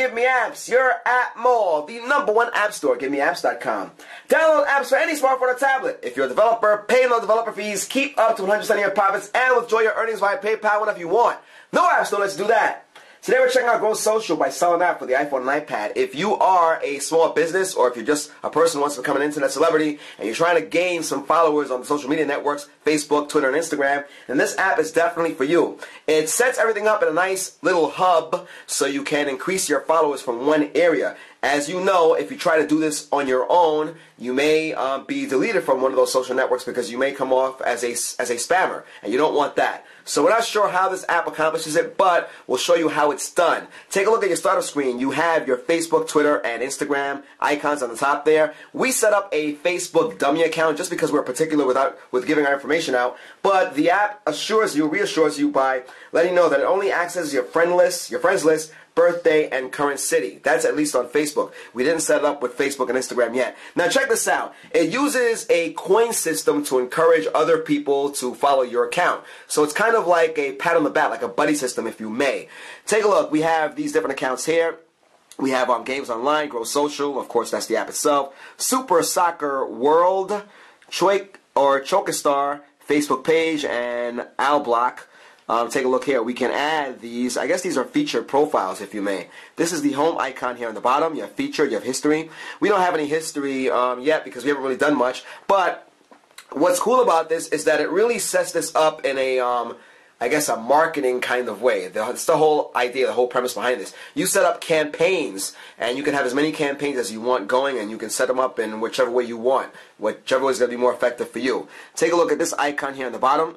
GiveMeApps, your app mall, the #1 app store, GiveMeApps.com. Download apps for any smartphone or tablet. If you're a developer, pay no developer fees, keep up to 100% of your profits, and withdraw your earnings via PayPal whenever you want. No app store lets you do that. Today we're checking out Grow Social by selling app for the iPhone and iPad. If you are a small business or if you're just a person who wants to become an internet celebrity and you're trying to gain some followers on the social media networks, Facebook, Twitter, and Instagram, then this app is definitely for you. It sets everything up in a nice little hub so you can increase your followers from one area. As you know, if you try to do this on your own, you may be deleted from one of those social networks because you may come off as a spammer, and you don't want that. So we're not sure how this app accomplishes it, but we'll show you how it's done. Take a look at your startup screen. You have your Facebook, Twitter, and Instagram icons on the top there. We set up a Facebook dummy account just because we're particular with giving our information out, but the app reassures you by letting you know that it only accesses your friends list, birthday, and current city. That's at least on Facebook. We didn't set it up with Facebook and Instagram yet. Now check this out. It uses a coin system to encourage other people to follow your account. So it's kind of like a pat on the back, like a buddy system, if you may. Take a look. We have these different accounts here. We have Games Online, Grow Social, of course that's the app itself, Super Soccer World, Chokestar, Facebook page, and Alblock. Take a look here. We can add these. I guess these are featured profiles, if you may. This is the home icon here on the bottom. You have featured, you have history. We don't have any history yet because we haven't really done much. But what's cool about this is that it really sets this up in a, I guess, a marketing kind of way. It's the whole idea, the whole premise behind this. You set up campaigns, and you can have as many campaigns as you want going, and you can set them up in whichever way you want, whichever way is going to be more effective for you. Take a look at this icon here on the bottom.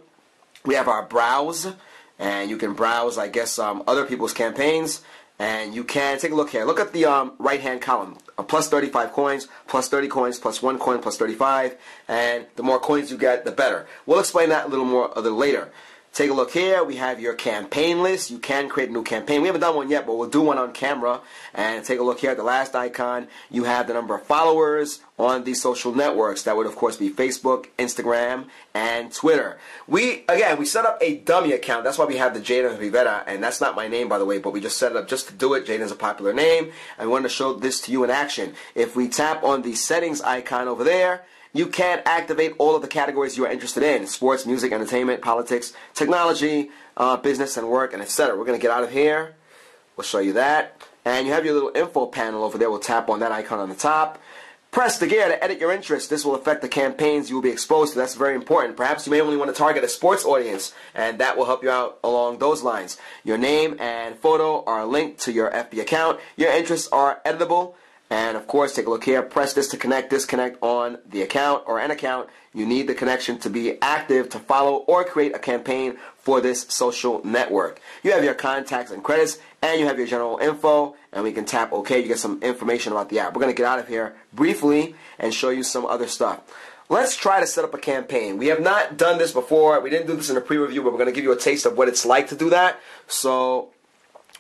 We have our browse, and you can browse, I guess, other people's campaigns, and you can take a look here. Look at the right-hand column, plus 35 coins, plus 30 coins, plus 1 coin, plus 35, and the more coins you get, the better. We'll explain that a little later. Take a look here. We have your campaign list. You can create a new campaign. We haven't done one yet, but we'll do one on camera. And take a look here at the last icon. You have the number of followers on these social networks. That would, of course, be Facebook, Instagram, and Twitter. We set up a dummy account. That's why we have the Jaden Rivera, and that's not my name, by the way, but we just set it up just to do it. Jaden's a popular name, and we wanted to show this to you in action. If we tap on the settings icon over there, you can activate all of the categories you are interested in: sports, music, entertainment, politics, technology, business and work, and etc. We're going to get out of here. We'll show you that. And you have your little info panel over there. We'll tap on that icon on the top. Press the gear to edit your interests. This will affect the campaigns you will be exposed to. That's very important. Perhaps you may only want to target a sports audience, and that will help you out along those lines. Your name and photo are linked to your FB account. Your interests are editable. And of course, take a look here. Press this to connect, disconnect on the account or an account. You need the connection to be active to follow or create a campaign for this social network. You have your contacts and credits, and you have your general info, and we can tap OK. You get some information about the app. We're going to get out of here briefly and show you some other stuff. Let's try to set up a campaign. We have not done this before. We didn't do this in a pre-review, but we're going to give you a taste of what it's like to do that. So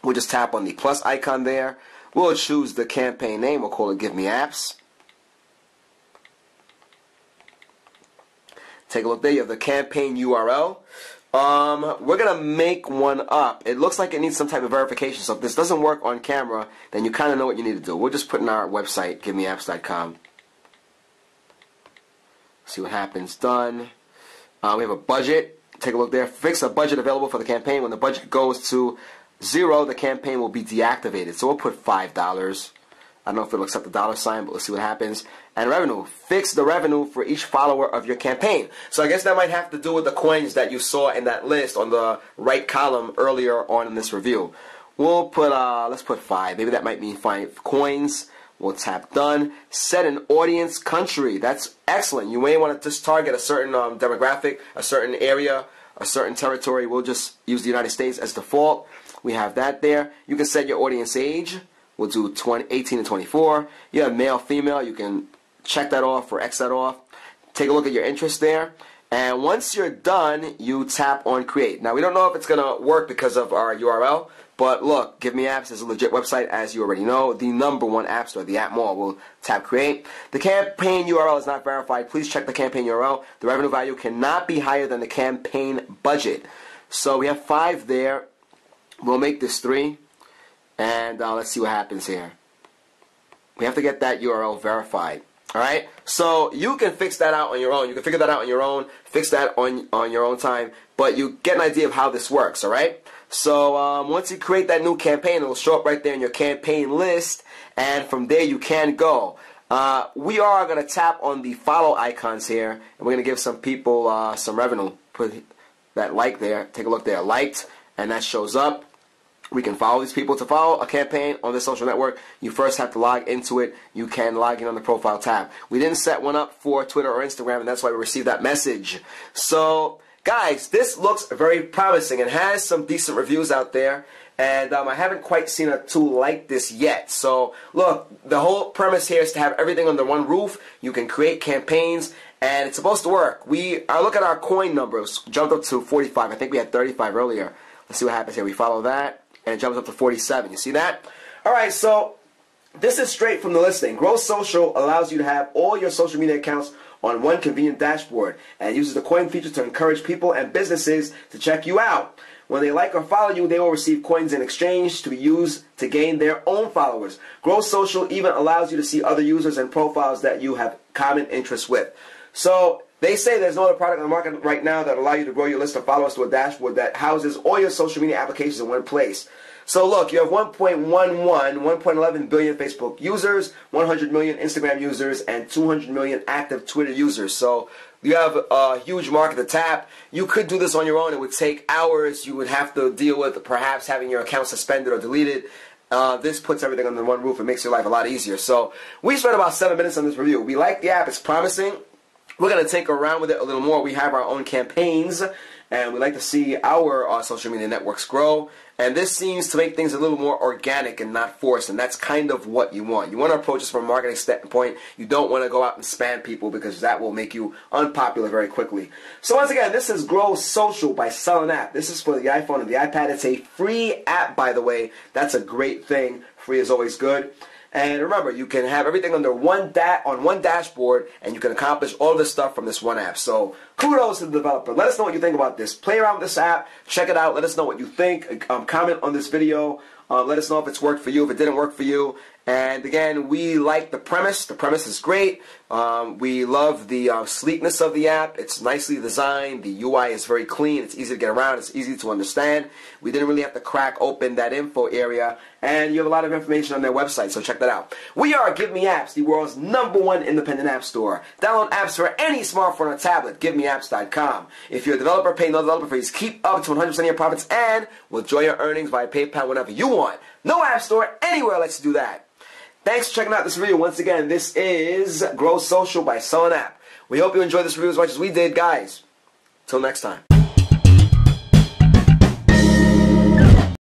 we'll just tap on the plus icon there. We'll choose the campaign name. We'll call it GiveMeApps. Take a look there. You have the campaign URL. We're going to make one up. It looks like it needs some type of verification. So if this doesn't work on camera, then you kind of know what you need to do. We'll just put in our website, GiveMeApps.com. See what happens. Done. We have a budget. Take a look there. Fix a budget available for the campaign. When the budget goes to 0, the campaign will be deactivated. So we'll put $5. I don't know if it'll accept the dollar sign, but let's see what happens. And revenue. Fix the revenue for each follower of your campaign. So I guess that might have to do with the coins that you saw in that list on the right column earlier on in this review. We'll put, let's put 5. Maybe that might mean 5 coins. We'll tap done. Set an audience country. That's excellent. You may want to just target a certain demographic, a certain area, a certain territory. We'll just use the United States as default. We have that there. You can set your audience age. We'll do 18 to 24. You have male, female. You can check that off or X that off. Take a look at your interest there. And once you're done, you tap on create. Now, we don't know if it's going to work because of our URL, but look, GiveMeApps is a legit website, as you already know. The #1 app store, the app mall. We'll tap create. The campaign URL is not verified. Please check the campaign URL. The revenue value cannot be higher than the campaign budget. So we have 5 there. We'll make this 3. And let's see what happens here. We have to get that URL verified. Alright? So you can fix that out on your own. You can figure that out on your own. Fix that on your own time. But you get an idea of how this works. Alright? So once you create that new campaign, it will show up right there in your campaign list. And from there you can go. We are going to tap on the follow icons here. And we're going to give some people some revenue. Put that like there. Take a look there. Liked. And that shows up. We can follow these people. To follow a campaign on this social network, you first have to log into it. You can log in on the profile tab. We didn't set one up for Twitter or Instagram, and that's why we received that message. So, guys, this looks very promising and has some decent reviews out there. And I haven't quite seen a tool like this yet. So, look, the whole premise here is to have everything under one roof. You can create campaigns, and it's supposed to work. I look at our coin numbers. Jumped up to 45. I think we had 35 earlier. Let's see what happens here. We follow that. And it jumps up to 47. You see that? Alright, so this is straight from the listing. Grow Social allows you to have all your social media accounts on one convenient dashboard and uses the coin feature to encourage people and businesses to check you out. When they like or follow you, they will receive coins in exchange to be used to gain their own followers. Grow Social even allows you to see other users and profiles that you have common interests with. So they say there's no other product on the market right now that allow you to grow your list of followers to a dashboard that houses all your social media applications in one place. So look, you have 1.11 billion Facebook users, 100 million Instagram users, and 200 million active Twitter users. So you have a huge market to tap. You could do this on your own. It would take hours. You would have to deal with perhaps having your account suspended or deleted. This puts everything under one roof. It makes your life a lot easier. So we spent about 7 minutes on this review. We like the app. It's promising. We're going to tinker around with it a little more. We have our own campaigns, and we like to see our social media networks grow. And this seems to make things a little more organic and not forced, and that's kind of what you want. You want to approach this from a marketing standpoint. You don't want to go out and spam people because that will make you unpopular very quickly. So once again, this is Grow Social by Sell an App. This is for the iPhone and the iPad. It's a free app, by the way. That's a great thing. Free is always good. And remember, you can have everything under one dashboard, and you can accomplish all this stuff from this one app. So kudos to the developer. Let us know what you think about this. Play around with this app. Check it out. Let us know what you think. Comment on this video. Let us know if it's worked for you, if it didn't work for you. And again, we like the premise. The premise is great. We love the sleekness of the app. It's nicely designed. The UI is very clean. It's easy to get around. It's easy to understand. We didn't really have to crack open that info area. And you have a lot of information on their website, so check that out. We are GiveMeApps, the world's #1 independent app store. Download apps for any smartphone or tablet. GiveMeApps.com. If you're a developer, pay no developer fees. Keep up to 100% of your profits and withdraw your earnings via PayPal whenever you want. No app store anywhere lets you do that. Thanks for checking out this video. Once again, this is Grow Social by Sell an App. We hope you enjoyed this review as much as we did, guys. Till next time.